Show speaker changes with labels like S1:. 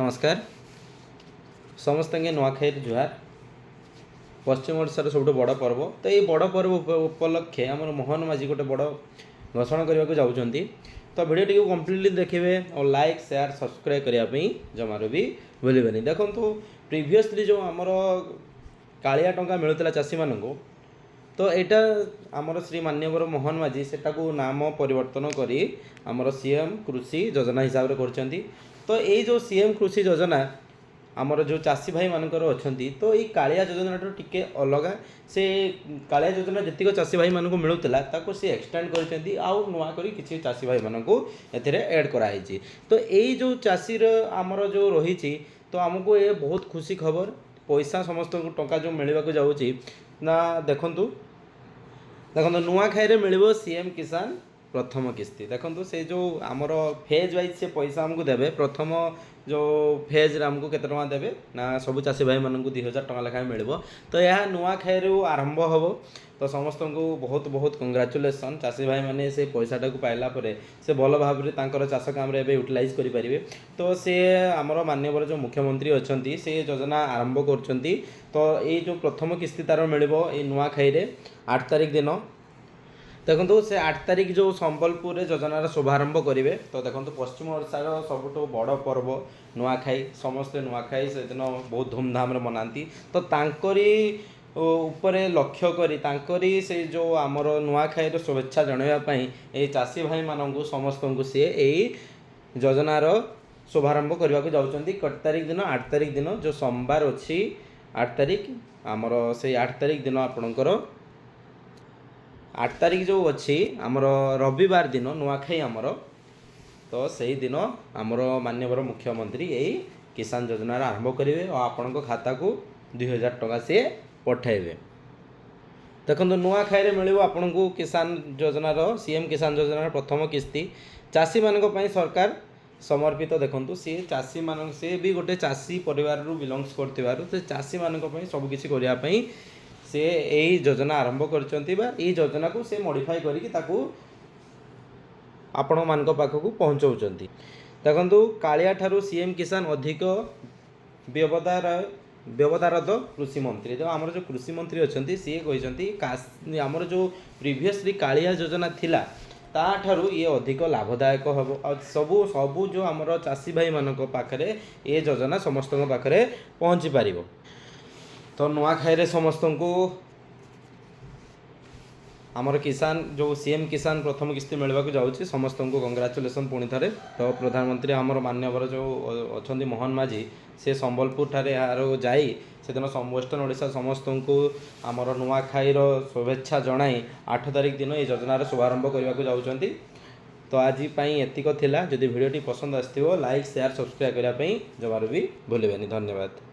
S1: नमस्कार समस्त नुआखाई जुहार। पश्चिम ओडिशार सब बड़ पर्व तो ये बड़ पर्व उपलक्षे आम मोहन माझी गोटे बड़ घोषणा करने को जाऊँगी। तो भिडियो टी कम्प्लीटली देखिए और लाइक शेयर सब्सक्राइब करने जमार भी भूलें। देखो प्रिवियसली जो आमर कालिया टंका मिलूला चाषी मानू तो यहाँ आमर श्री मान्यवर मोहन माझी सेटा को नाम परिवर्तन करी आमर सीएम कृषि योजना हिसाब से कर। तो ये जो सीएम कृषि योजना आमर जो चाषी भाई मानकर अच्छा तो ये कालिया योजना टिके अलग से कालिया योजना जी चाषी भाई मानक मिलूला सी एक्सटेंड कर नुआ कर किसी चाषी भाई मानक एड कराई। तो यही जो चाषीर आमर जो रही तो आमको ये बहुत खुशी खबर पैसा समस्त टंका जो मिलवा जाऊँगी ना देखु नुआखाई मिल सीएम किसान प्रथम किस्ती। देखो से जो आमर फेज वाइज से पैसा आमको देवे प्रथम जो फेज आमको केते टଙ୍କା देवे ना सब चाषी भाई मानक 2000 टଙ୍କା लेखाएं मिल। तो यह नुआखाई आरंभ हम तो समस्त को बहुत बहुत कंग्राचुलेसन चाषी भाई मैंने से पैसाटा को पाइला परे से भल भाव में चाष काम यूटिलाइज करें। तो सी आमर माननीय जो मुख्यमंत्री अच्छा से योजना आरंभ कर। तो ये जो प्रथम किस्ती तार मिल नुआखाई 8 तारिख दिन देखो से 8 तारिख जो संबलपुर योजनार शुभारंभ करेंगे। तो देखो पश्चिम ओडिशार सबुठ बड़ पर्व नुआखाई समस्ते नुआखाई से दिन बहुत धूमधाम मनाती। तो तांकरी उपरे लक्ष्य करी तांकरी से जो आमर नुआखाई शुभेच्छा जनवाई ये चाषी भाई मानू समस्त को सी यही योजनार शुभारंभ करने को जाऊँगी। कट तारिख दिन 8 तारिख दिन जो सोमवार अच्छी 8 तारिख आमर से 8 तारिख दिन आपणकर 8 तारिख जो अच्छी आमर रविवार दिन नुआखाई आमर तो सही दिन आमर माननीय मुख्यमंत्री यही किसान योजना आरंभ करेंगे और आपण खाता को 2000 टଙ୍କା सी पठेबे। देखो नुआखाई मिल आपन को किसान योजनार सीएम किसान योजनार प्रथम किस्ती चाषी मान सरकार समर्पित। देखो सी चाषी मान से भी गोटे चाषी परिवार बिलंग्स कर चाषी मान सबकिछि करने से यही योजना आरंभ कर योजना को से मॉडिफाई करके आपण मान पाखक पहुँचाऊँच। देखो कालिया ठारू सीएम किसान अधिक व्यवधारद कृषि मंत्री तो आमर जो कृषि मंत्री अच्छा सी कहते आमर जो प्रिवियसली कालिया योजना थिला ताठारू ये अधिक लाभदायक हम और सबू सबू जो आमर चाषी भाई मानक पाखरे ये योजना समस्त पाखरे पहुँची पार। तो नुआखाई समस्त को आमर किसान जो सीएम किसान प्रथम किस्ती मिलवा जाऊँगी समस्त को कंग्राचुलेसन पुणी थे। तो प्रधानमंत्री आमर मान्यवर जो अच्छा मोहन माझी से संबलपुर ठारे यार जाई से दिन वेस्टर्न ओडिशा समस्त को आमर नुआखाई शुभेच्छा जनाई 8 तारिख दिन ये योजनार शुभारंभ करने को जाऊँगी। तो आज एतिक थिला जदि भिडियोटी पसंद आसो लाइक शेयर सब्सक्राइब करने जमार भी भूलें। धन्यवाद।